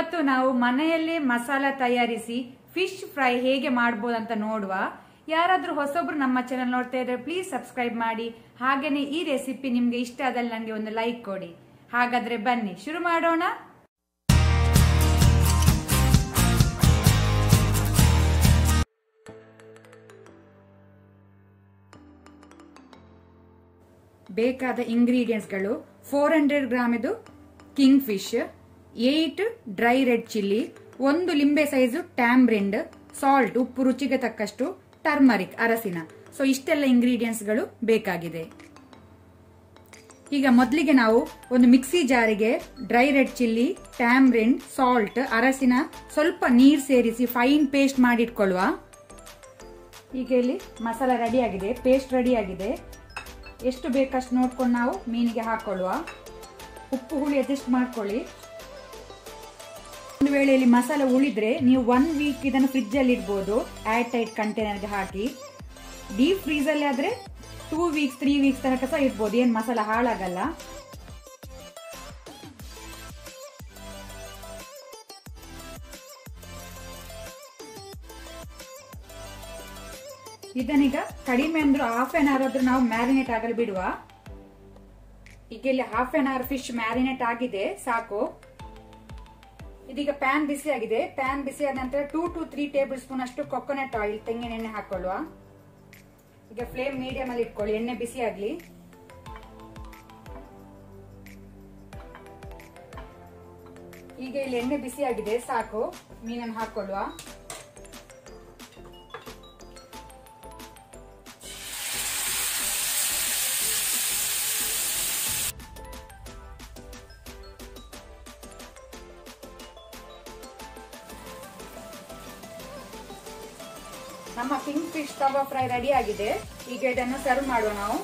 ಇವತ್ತು ನಾವು ಮನೆಯಲ್ಲೇ ಮಸಾಲ ತಯಾರಿಸಿ ಫಿಶ್ ಫ್ರೈ ಹೇಗೆ ಮಾಡಬಹುದು ಅಂತ ನೋಡುವ. ಯಾರಾದ್ರೂ ಹೊಸಬ್ರು ನಮ್ಮ ಚಾನೆಲ್ ನೋಡ್ತಾ ಇದ್ರೆ ಪ್ಲೀಸ್ ಸಬ್ಸ್ಕ್ರೈಬ್ ಮಾಡಿ. ಹಾಗೇನೆ ಈ ರೆಸಿಪಿ ನಿಮ್ಗೆ ಇಷ್ಟ ಆದಲ್ಲಿ ನನಗೆ ಒಂದು ಲೈಕ್ ಕೊಡಿ. ಹಾಗಾದ್ರೆ ಬನ್ನಿ ಶುರು ಮಾಡೋಣ. ಬೇಕಾದ ಇಂಗ್ರೀಡಿಯೆಂಟ್ಸ್ಗಳು 400 ಗ್ರಾಮ್ ಇದು king fish, 8 dry red chilli, 1 ಲಿಂಬೆ ಸೈಜು ಟ್ಯಾಮ್ರಿಂಡ್, ಸಾಲ್ಟ್ ಉಪ್ಪು ರುಚಿಗೆ ತಕ್ಕಷ್ಟು, ಟರ್ಮರಿಕ್ ಅರಸಿನ. ಸೊ ಇಷ್ಟೆಲ್ಲ ಇಂಗ್ರೀಡಿಯೆಂಟ್ಸ್ಗಳು ಬೇಕಾಗಿದೆ. ಈಗ ಮೊದಲಿಗೆ ನಾವು ಒಂದು ಮಿಕ್ಸಿ ಜಾರಿಗೆ dry red chilli, tamarind, salt, ಅರಸಿನ ಸ್ವಲ್ಪ ನೀರು ಸೇರಿಸಿ ಫೈನ್ ಪೇಸ್ಟ್ ಮಾಡಿಟ್ಕೊಳ್ಳುವ. ಈಗ ಇಲ್ಲಿ ಮಸಾಲ ರೆಡಿ ಆಗಿದೆ, ಪೇಸ್ಟ್ ರೆಡಿ ಆಗಿದೆ. ಎಷ್ಟು ಬೇಕಷ್ಟು ನೋಡ್ಕೊಂಡು ನಾವು ಮೀನಿಗೆ ಹಾಕೊಳ್ಳುವ. ಉಪ್ಪು ಹುಳಿ ಅಡ್ಜಸ್ಟ್ ಮಾಡ್ಕೊಳ್ಳಿ. ಒಂದು ವೇಳೆ ಇಲ್ಲಿ ಮಸಾಲೆ ಉಳಿದ್ರೆ ನೀವು 1 ವೀಕ್ ಇದನ್ನು ಫ್ರಿಜ್ ಅಲ್ಲಿ ಇಡ್ಬೋದು, ಏರ್ ಟೈಟ್ ಕಂಟೈನರ್ಗೆ ಹಾಕಿ. ಡೀಪ್ ಫ್ರೀಸ್ ಅಲ್ಲಿ ಆದ್ರೆ 2 ವೀಕ್ಸ್ 3 ವೀಕ್ಸ್ ತನಕ ಸಹ ಇಡ್ಬೋದು, ಏನ್ ಮಸಾಲ ಹಾಳಾಗಲ್ಲ. ಇದನ್ನೀಗ ಕಡಿಮೆ ಅಂದ್ರೆ ಹಾಫ್ ಆನ್ ಅವರ್ ಆದ್ರೂ ನಾವು ಮ್ಯಾರಿನೇಟ್ ಆಗಲು ಬಿಡುವ. ಈಗ ಇಲ್ಲಿ half an hour fish marinate ಆಗಿದೆ, ಸಾಕು. ಇದೀಗ ಪ್ಯಾನ್ ಬಿಸಿ ಆಗಿದೆ. ಪ್ಯಾನ್ ಬಿಸಿ ಆದ ನಂತರ 2 to 3 ಟೇಬಲ್ ಸ್ಪೂನ್ ಅಷ್ಟು ಕೊಕೊನಟ್ ಆಯಿಲ್, ತೆಂಗಿನ ಎಣ್ಣೆ ಹಾಕೊಳ್ಳುವ. ಈಗ ಫ್ಲೇಮ್ ಮೀಡಿಯಂ ಅಲ್ಲಿ ಇಟ್ಕೊಳ್ಳಿ, ಎಣ್ಣೆ ಬಿಸಿ ಆಗ್ಲಿ. ಈಗ ಇಲ್ಲಿ ಎಣ್ಣೆ ಬಿಸಿ ಆಗಿದೆ, ಸಾಕು. ಮೀನನ್ನು ಹಾಕೊಳ್ಳುವ. ನಮ್ಮ ಕಿಂಗ್ ಫಿಶ್ ತವಾ ಫ್ರೈ ರೆಡಿ ಆಗಿದೆ. ಈಗ ಇದನ್ನು ಸರ್ವ್ ಮಾಡುವ ನಾವು.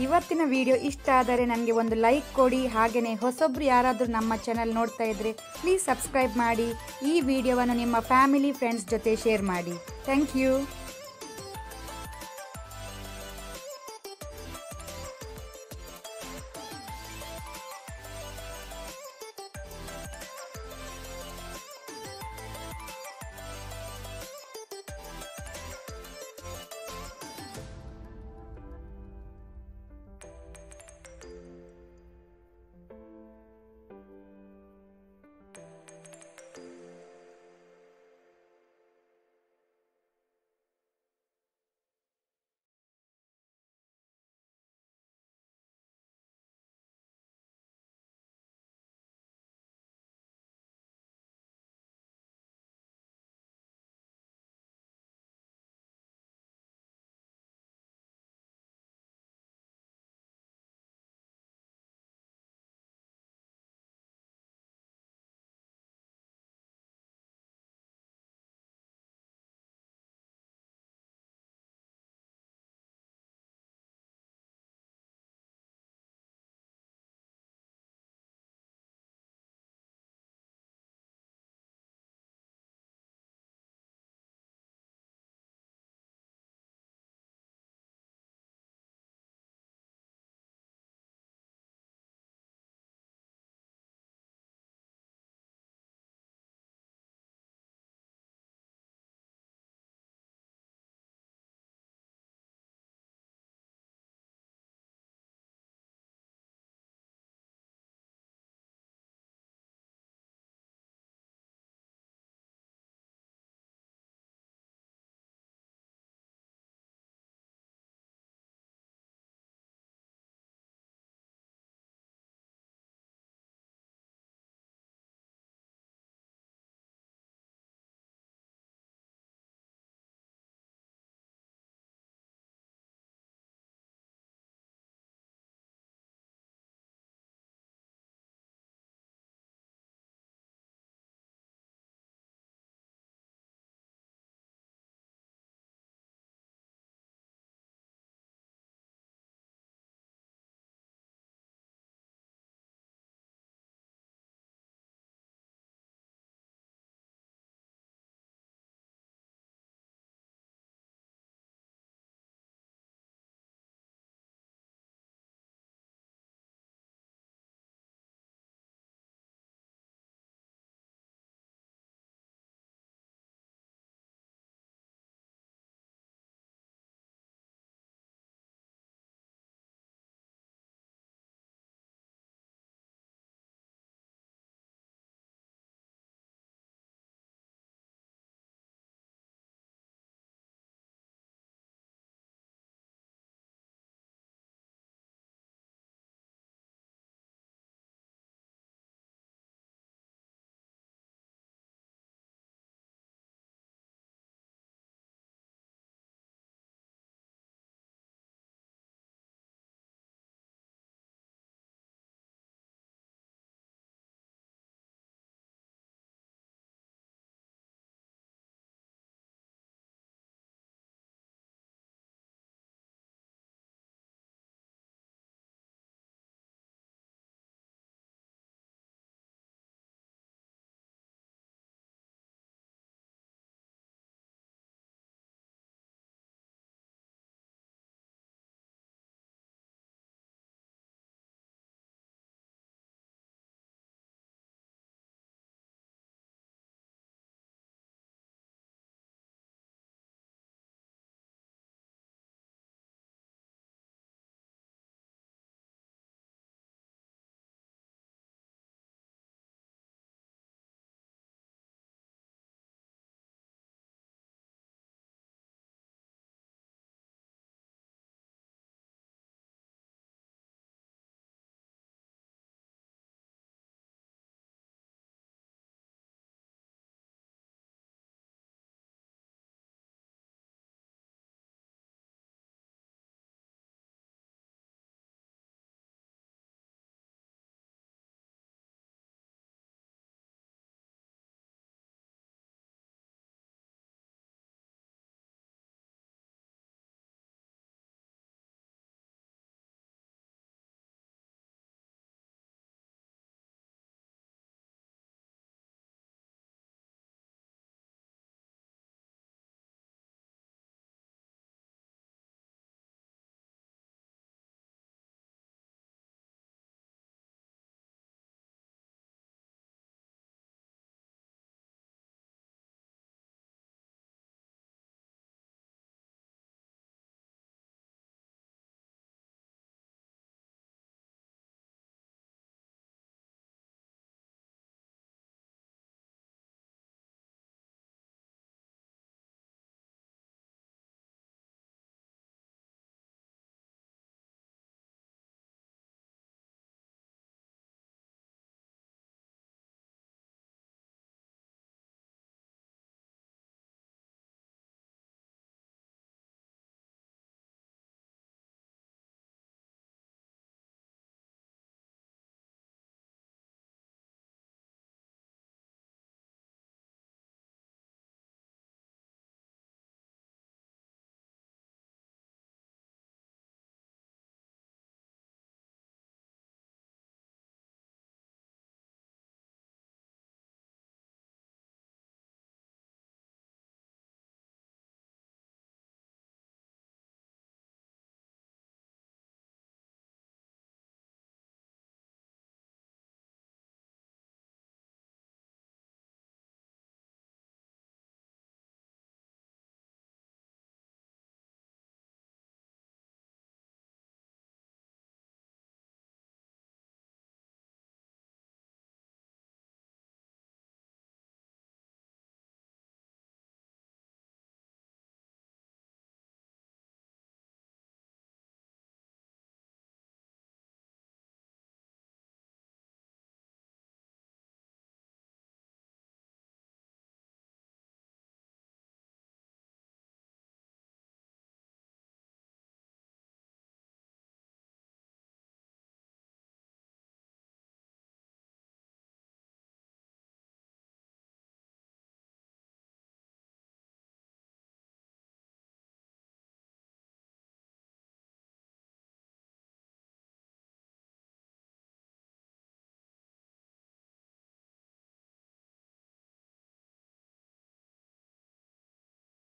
ಇವತ್ತಿನ ವಿಡಿಯೋ ಇಷ್ಟ ಆದರೆ ನನಗೆ ಒಂದು ಲೈಕ್ ಕೊಡಿ. ಹಾಗೆಯೇ ಹೊಸಬ್ರು ಯಾರಾದರೂ ನಮ್ಮ ಚಾನೆಲ್ ನೋಡ್ತಾ ಇದ್ರೆ ಪ್ಲೀಸ್ ಸಬ್ಸ್ಕ್ರೈಬ್ ಮಾಡಿ. ಈ ವಿಡಿಯೋವನ್ನು ನಿಮ್ಮ ಫ್ಯಾಮಿಲಿ ಫ್ರೆಂಡ್ಸ್ ಜೊತೆ ಶೇರ್ ಮಾಡಿ. Thank you.